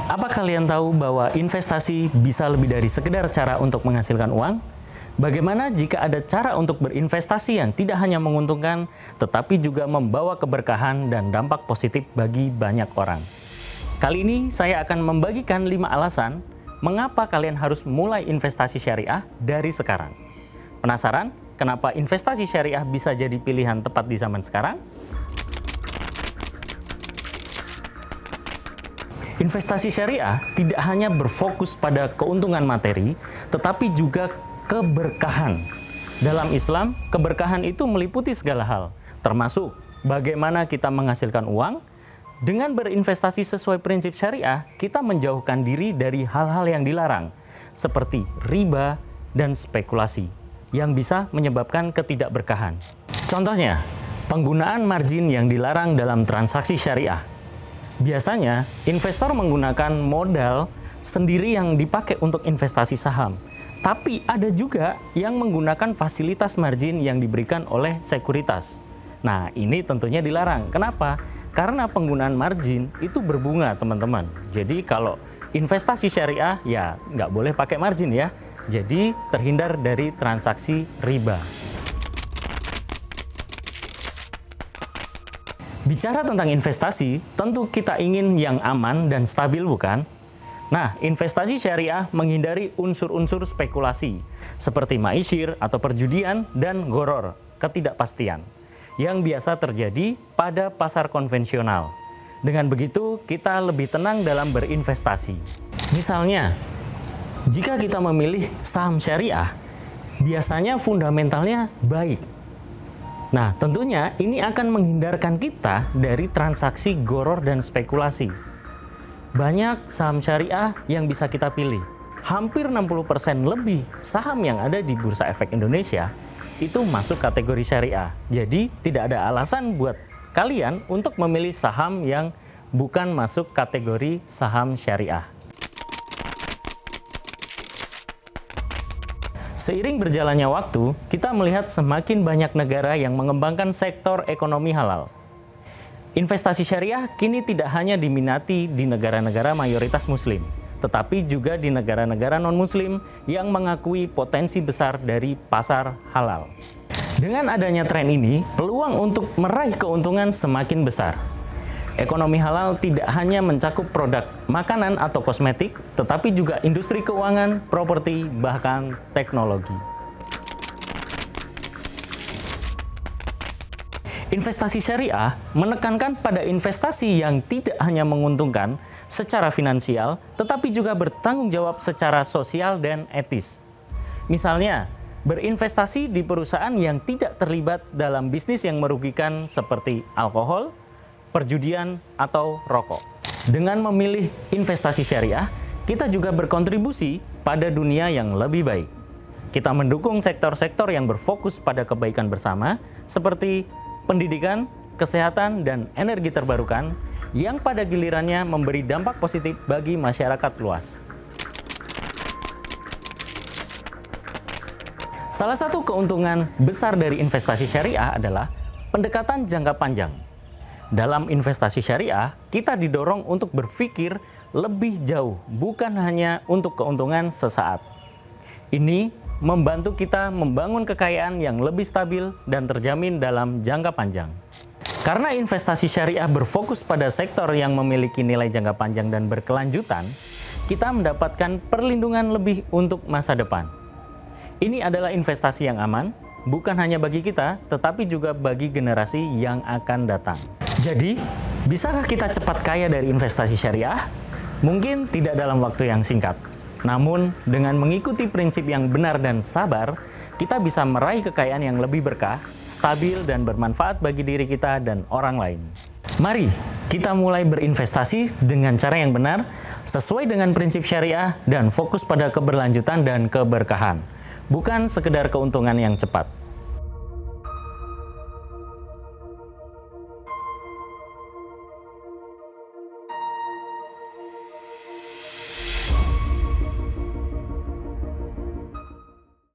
Apa kalian tahu bahwa investasi bisa lebih dari sekedar cara untuk menghasilkan uang? Bagaimana jika ada cara untuk berinvestasi yang tidak hanya menguntungkan, tetapi juga membawa keberkahan dan dampak positif bagi banyak orang? Kali ini saya akan membagikan 5 alasan mengapa kalian harus mulai investasi syariah dari sekarang. Penasaran kenapa investasi syariah bisa jadi pilihan tepat di zaman sekarang? Investasi syariah tidak hanya berfokus pada keuntungan materi, tetapi juga keberkahan. Dalam Islam, keberkahan itu meliputi segala hal, termasuk bagaimana kita menghasilkan uang. Dengan berinvestasi sesuai prinsip syariah, kita menjauhkan diri dari hal-hal yang dilarang, seperti riba dan spekulasi, yang bisa menyebabkan ketidakberkahan. Contohnya, penggunaan margin yang dilarang dalam transaksi syariah. Biasanya, investor menggunakan modal sendiri yang dipakai untuk investasi saham. Tapi ada juga yang menggunakan fasilitas margin yang diberikan oleh sekuritas. Nah, ini tentunya dilarang. Kenapa? Karena penggunaan margin itu berbunga, teman-teman. Jadi kalau investasi syariah, ya nggak boleh pakai margin ya. Jadi terhindar dari transaksi riba. Bicara tentang investasi, tentu kita ingin yang aman dan stabil, bukan? Nah, investasi syariah menghindari unsur-unsur spekulasi, seperti ma'isyir atau perjudian dan gharar, ketidakpastian, yang biasa terjadi pada pasar konvensional. Dengan begitu, kita lebih tenang dalam berinvestasi. Misalnya, jika kita memilih saham syariah, biasanya fundamentalnya baik. Nah, tentunya ini akan menghindarkan kita dari transaksi gharar dan spekulasi. Banyak saham syariah yang bisa kita pilih. Hampir 60% lebih saham yang ada di Bursa Efek Indonesia itu masuk kategori syariah. Jadi, tidak ada alasan buat kalian untuk memilih saham yang bukan masuk kategori saham syariah. Seiring berjalannya waktu, kita melihat semakin banyak negara yang mengembangkan sektor ekonomi halal. Investasi syariah kini tidak hanya diminati di negara-negara mayoritas muslim, tetapi juga di negara-negara non-muslim yang mengakui potensi besar dari pasar halal. Dengan adanya tren ini, peluang untuk meraih keuntungan semakin besar. Ekonomi halal tidak hanya mencakup produk makanan atau kosmetik, tetapi juga industri keuangan, properti, bahkan teknologi. Investasi syariah menekankan pada investasi yang tidak hanya menguntungkan secara finansial, tetapi juga bertanggung jawab secara sosial dan etis. Misalnya, berinvestasi di perusahaan yang tidak terlibat dalam bisnis yang merugikan seperti alkohol, perjudian, atau rokok. Dengan memilih investasi syariah, kita juga berkontribusi pada dunia yang lebih baik. Kita mendukung sektor-sektor yang berfokus pada kebaikan bersama, seperti pendidikan, kesehatan, dan energi terbarukan, yang pada gilirannya memberi dampak positif bagi masyarakat luas. Salah satu keuntungan besar dari investasi syariah adalah pendekatan jangka panjang. Dalam investasi syariah, kita didorong untuk berpikir lebih jauh, bukan hanya untuk keuntungan sesaat. Ini membantu kita membangun kekayaan yang lebih stabil dan terjamin dalam jangka panjang. Karena investasi syariah berfokus pada sektor yang memiliki nilai jangka panjang dan berkelanjutan, kita mendapatkan perlindungan lebih untuk masa depan. Ini adalah investasi yang aman, bukan hanya bagi kita, tetapi juga bagi generasi yang akan datang. Jadi, bisakah kita cepat kaya dari investasi syariah? Mungkin tidak dalam waktu yang singkat. Namun, dengan mengikuti prinsip yang benar dan sabar, kita bisa meraih kekayaan yang lebih berkah, stabil, dan bermanfaat bagi diri kita dan orang lain. Mari, kita mulai berinvestasi dengan cara yang benar, sesuai dengan prinsip syariah, dan fokus pada keberlanjutan dan keberkahan. Bukan sekedar keuntungan yang cepat.